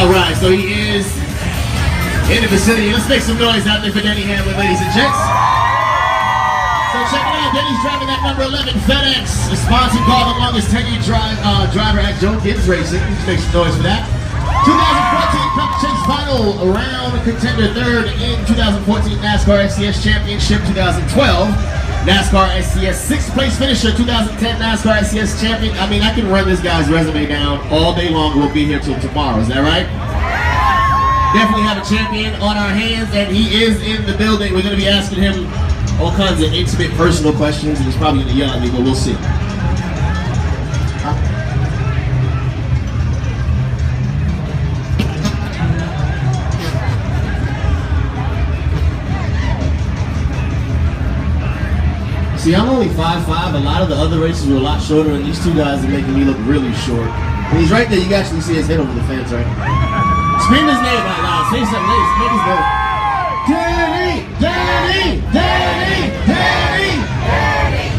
All right, so he is in the vicinity. Let's make some noise out there for Denny Hamlin, ladies and gents. So check it out, Denny's driving that number 11 FedEx, a sponsored car, the longest tenured driver at Joe Gibbs Racing. Let's make some noise for that. 2014 Cup Chase Final round contender third in 2014 NASCAR SCS Championship 2012. NASCAR SCS 6th place finisher 2010 NASCAR SCS champion. I mean, I can run this guy's resume down all day long. We'll be here till tomorrow. Is that right? Definitely have a champion on our hands, and he is in the building. We're going to be asking him all kinds of intimate, personal questions, and he's probably going to yell at me, but we'll see. See, I'm only 5'5". A lot of the other races were a lot shorter, and these two guys are making me look really short. And he's right there. You can actually see his head over the fence, right? Scream his name out loud. Say something. Make his name. Denny! Denny! Denny! Denny! Denny!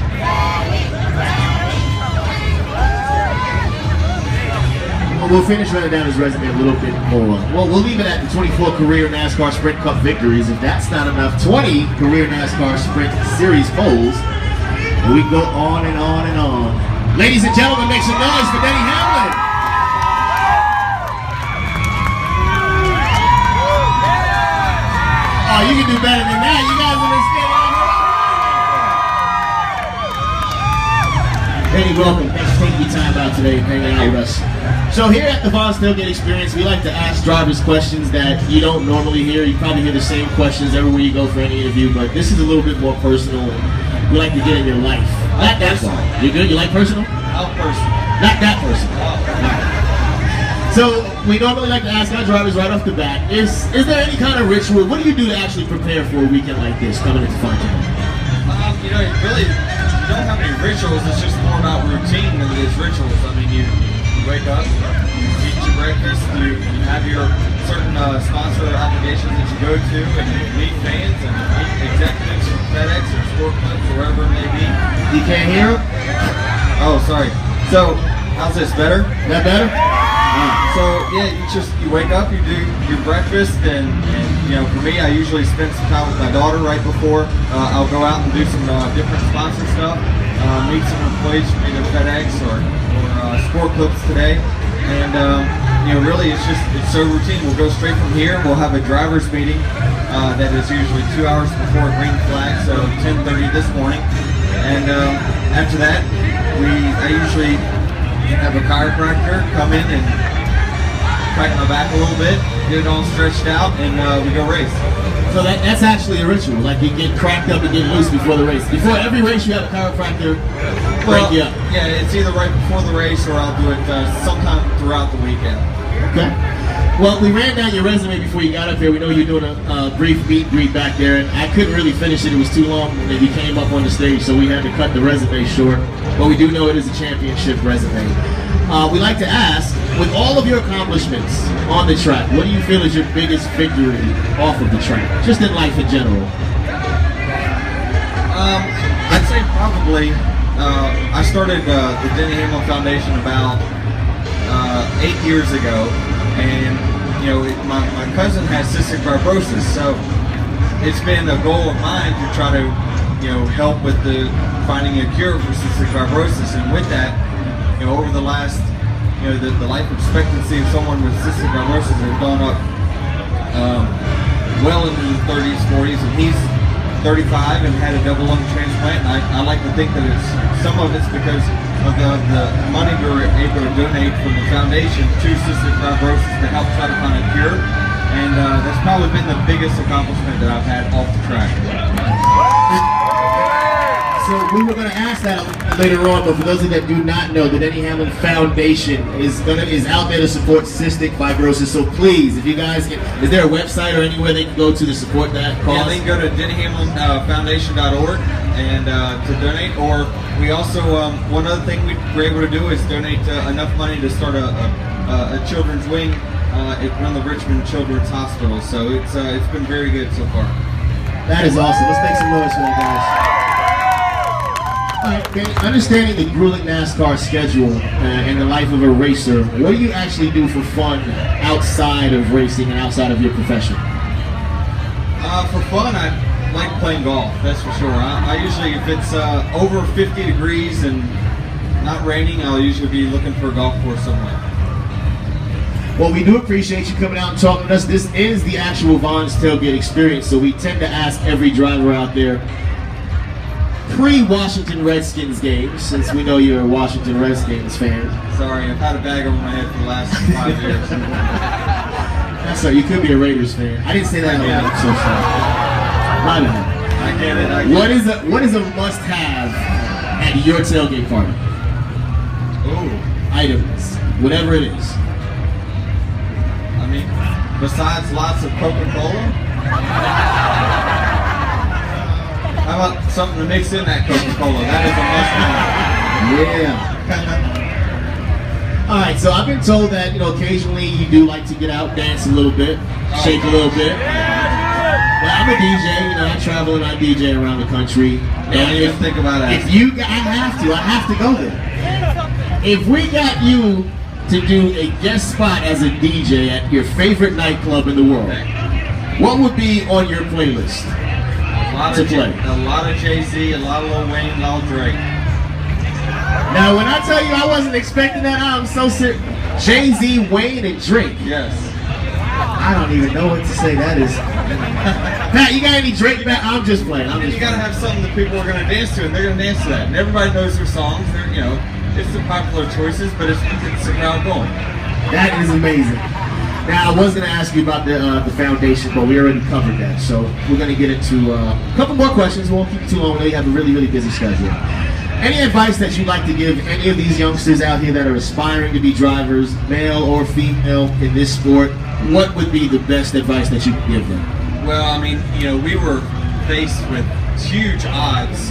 Well, we'll finish running down his resume a little bit more. Well, we'll leave it at the 24 career NASCAR Sprint Cup victories. If that's not enough, 20 career NASCAR Sprint Series poles. And we go on and on and on. Ladies and gentlemen, make some noise for Denny Hamlin. Oh, you can do better than that. You guys understand. Denny, welcome. Thanks for taking your time out today and hanging out with us. So here at the VP Tailgate Experience, we like to ask drivers questions that you don't normally hear. You probably hear the same questions everywhere you go for any interview, but this is a little bit more personal. We like to get in your life. Not that personal. You good? You like personal? How personal? Not that personal. So we normally like to ask our drivers right off the bat, is there any kind of ritual? What do you do to actually prepare for a weekend like this coming into Fontana? You know, you don't have any rituals. It's just more about routine than it is rituals. I mean, you wake up, you eat your breakfast, you have your certain sponsor obligations that you go to, and you meet fans and meet executives from FedEx or Sport Clips, wherever it may be. You can't hear him? Oh, sorry. So, how's this, better? That better? So yeah, you wake up, you do your breakfast, and you know, for me, I usually spend some time with my daughter right before. I'll go out and do some different sponsor stuff, meet some employees from either FedEx or Sport Clips today, and you know, really it's so routine. We'll go straight from here. We'll have a drivers meeting that is usually 2 hours before green flag, so 10:30 this morning, and after that, I usually have a chiropractor come in and crack my back a little bit, get it all stretched out, and we go race. So that's actually a ritual. Like you get cracked up and get loose before the race. Before every race, you have a chiropractor break you up. Yeah, it's either right before the race or I'll do it sometime throughout the weekend. Okay. Well, we ran down your resume before you got up here. We know you're doing a brief meet and greet back there, and I couldn't really finish it. It was too long when you came up on the stage, so we had to cut the resume short. But we do know it is a championship resume. We like to ask, with all of your accomplishments on the track, what do you feel is your biggest victory off of the track, just in life in general? I'd say probably, I started the Denny Hamlin Foundation about 8 years ago, and you know, my cousin has cystic fibrosis, so it's been a goal of mine to try to, you know, help with finding a cure for cystic fibrosis, and with that, you know, over the last, you know, the life expectancy of someone with cystic fibrosis has gone up well into the 30s, 40s, and he's 35 and had a double lung transplant. And I like to think that some of it's because of the money we were able to donate from the foundation to cystic fibrosis to help try to find a cure, and that's probably been the biggest accomplishment that I've had off the track. So we were going to ask that later on, but for those of you that do not know, the Denny Hamlin Foundation is out there to support cystic fibrosis. So please, if you guys can, is there a website or anywhere they can go to support that cause? Yeah, they can go to DennyHamlinFoundation.org and to donate. Or we also, one other thing we were able to do is donate enough money to start a children's wing at one of the Richmond Children's Hospitals. So it's been very good so far. That is awesome. Let's make some noise for that, guys. Alright, man, understanding the grueling NASCAR schedule and the life of a racer, what do you actually do for fun outside of racing and outside of your profession? For fun, I like playing golf, that's for sure. I usually, if it's over 50 degrees and not raining, I'll usually be looking for a golf course somewhere. Well, we do appreciate you coming out and talking to us. This is the actual Von's Tailgate experience, so we tend to ask every driver out there pre-Washington Redskins games, since we know you're a Washington Redskins fan. Sorry, I've had a bag over my head for the last 5 years. That's sorry, you could be a Raiders fan. I didn't say that out loud, I'm so sorry. My bad. I get it. What is a must-have at your tailgate party? Ooh. Items, whatever it is. I mean, besides lots of Coca-Cola? How about something to mix in that Coca-Cola? That is a must-have. Yeah. All right, so I've been told that, you know, occasionally you do like to get out, dance a little bit, shake a little bit. Well, I'm a DJ, you know, I travel and I DJ around the country. Don't even think about it. If you, I have to go there. If we got you to do a guest spot as a DJ at your favorite nightclub in the world, what would be on your playlist to play? A lot of Jay-Z, a lot of Lil Wayne, a lot of Drake. Now, when I tell you I wasn't expecting that, I'm so serious. Jay-Z, Wayne, and Drake. Yes. I don't even know what to say. That is. Pat, you got any Drake back? I'm just playing. You gotta have something that people are gonna dance to, and they're gonna dance to that. And everybody knows their songs. They're, you know, it's the popular choices, but it's the crowd going. That is amazing. Now, I was going to ask you about the foundation, but we already covered that. So we're going to get into a couple more questions. We won't keep you too long. I know you have a really, really busy schedule. Any advice that you'd like to give any of these youngsters out here that are aspiring to be drivers, male or female, in this sport? What would be the best advice that you could give them? Well, I mean, you know, we were faced with huge odds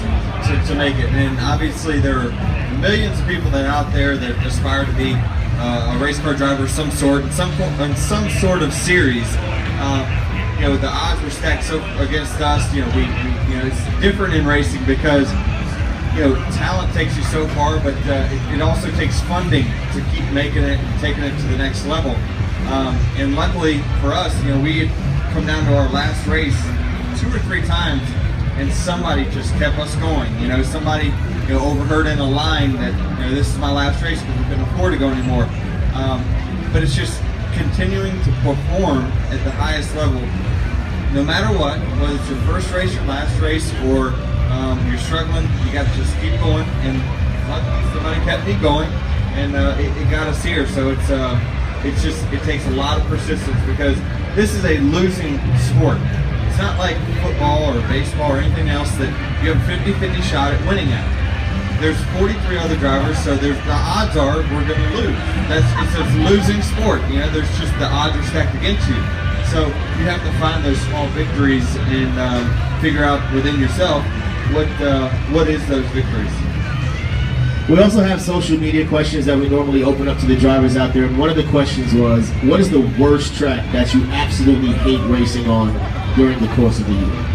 to make it, and obviously there are millions of people that are out there that aspire to be a race car driver of some sort, in some sort of series. You know, the odds were stacked so against us. You know, we you know, it's different in racing because, you know, talent takes you so far, but it also takes funding to keep making it and taking it to the next level. And luckily for us, you know, we had come down to our last race 2 or 3 times, and somebody just kept us going. You know, somebody, you know, overheard in a line that, you know, this is my last race because we couldn't afford to go anymore. But it's just continuing to perform at the highest level, no matter what, whether it's your first race, your last race, or you're struggling, you got to just keep going. And somebody kept me going, and it got us here. So it takes a lot of persistence because this is a losing sport. It's not like football or baseball or anything else that you have a 50-50 shot at winning at. There's 43 other drivers, so the odds are we're going to lose. It's a losing sport. You know, there's just the odds are stacked against you. So you have to find those small victories and figure out within yourself what is those victories. We also have social media questions that we normally open up to the drivers out there. And one of the questions was, what is the worst track that you absolutely hate racing on during the course of the year?